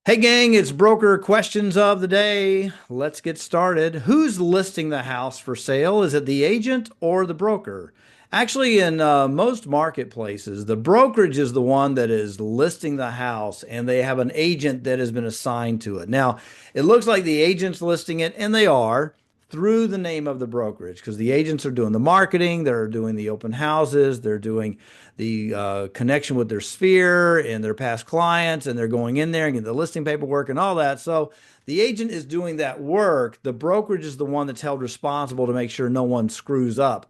Hey gang, it's broker questions of the day. Let's get started. Who's listing the house for sale? Is it the agent or the broker? Actually, in most marketplaces, the brokerage is the one that is listing the house and they have an agent that has been assigned to it. Now, it looks like the agent's listing it, and they are through the name of the brokerage because the agents are doing the marketing, they're doing the open houses, they're doing the connection with their sphere and their past clients, and they're going in there and getting the listing paperwork and all that. So the agent is doing that work. The brokerage is the one that's held responsible to make sure no one screws up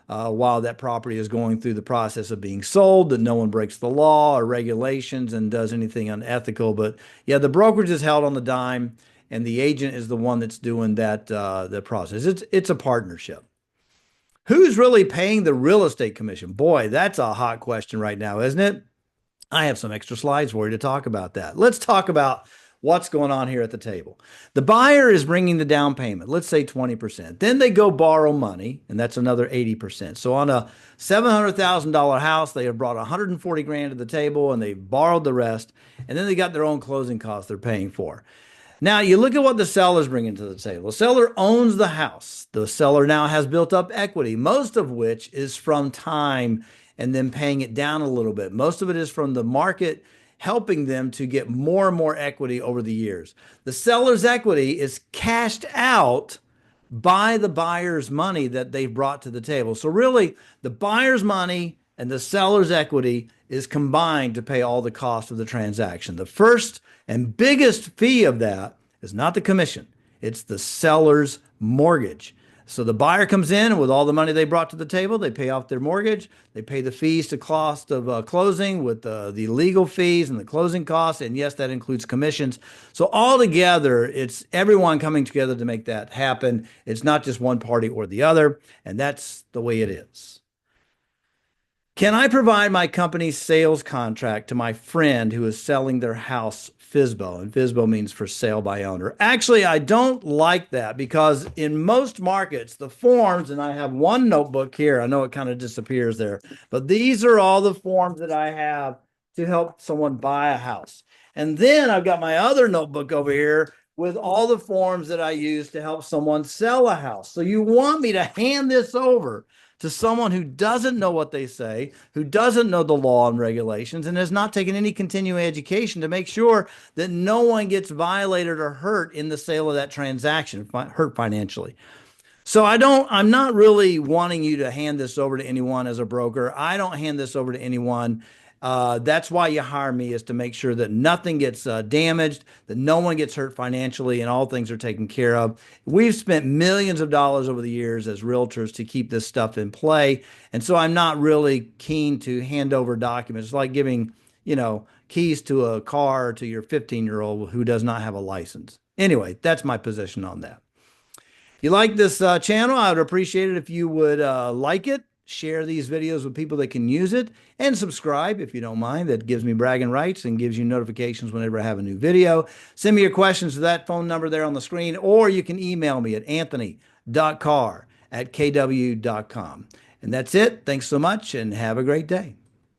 while that property is going through the process of being sold, that no one breaks the law or regulations and does anything unethical. But yeah, the brokerage is held on the dime, and the agent is the one that's doing that the process. It's a partnership. Who's really paying the real estate commission? Boy, that's a hot question right now, isn't it? I have some extra slides for you to talk about that. Let's talk about what's going on here at the table. The buyer is bringing the down payment, let's say 20%. Then they go borrow money, and that's another 80%. So on a $700,000 house, they have brought 140 grand to the table and they borrowed the rest. And then they got their own closing costs they're paying for. Now, you look at what the seller's bringing to the table. The seller owns the house. The seller now has built up equity, most of which is from time and then paying it down a little bit. Most of it is from the market helping them to get more and more equity over the years. The seller's equity is cashed out by the buyer's money that they've brought to the table. So really, the buyer's money and the seller's equity is combined to pay all the costs of the transaction. The first and biggest fee of that is not the commission, it's the seller's mortgage. So the buyer comes in with all the money they brought to the table. They pay off their mortgage. They pay the fees to cost of closing with the legal fees and the closing costs. And yes, that includes commissions. So altogether, it's everyone coming together to make that happen. It's not just one party or the other. And that's the way it is. Can I provide my company's sales contract to my friend who is selling their house FSBO? And FSBO means for sale by owner. Actually, I don't like that because in most markets, the forms, and I have one notebook here. I know it kind of disappears there, but these are all the forms that I have to help someone buy a house. And then I've got my other notebook over here with all the forms that I use to help someone sell a house. So you want me to hand this over to someone who doesn't know what they say, who doesn't know the law and regulations, and has not taken any continuing education to make sure that no one gets violated or hurt in the sale of that transaction, hurt financially. So I'm not really wanting you to hand this over to anyone as a broker. I don't hand this over to anyone. That's why you hire me, is to make sure that nothing gets damaged, that no one gets hurt financially, and all things are taken care of. We've spent millions of dollars over the years as realtors to keep this stuff in play. And so I'm not really keen to hand over documents. It's like giving, keys to a car to your 15-year-old who does not have a license. Anyway, that's my position on that. If you like this channel, I would appreciate it if you would like it, share these videos with people that can use it, and subscribe if you don't mind. That gives me bragging rights and gives you notifications whenever I have a new video. Send me your questions to that phone number there on the screen, or you can email me at anthony.carr@kw.com. And that's it. Thanks so much and have a great day.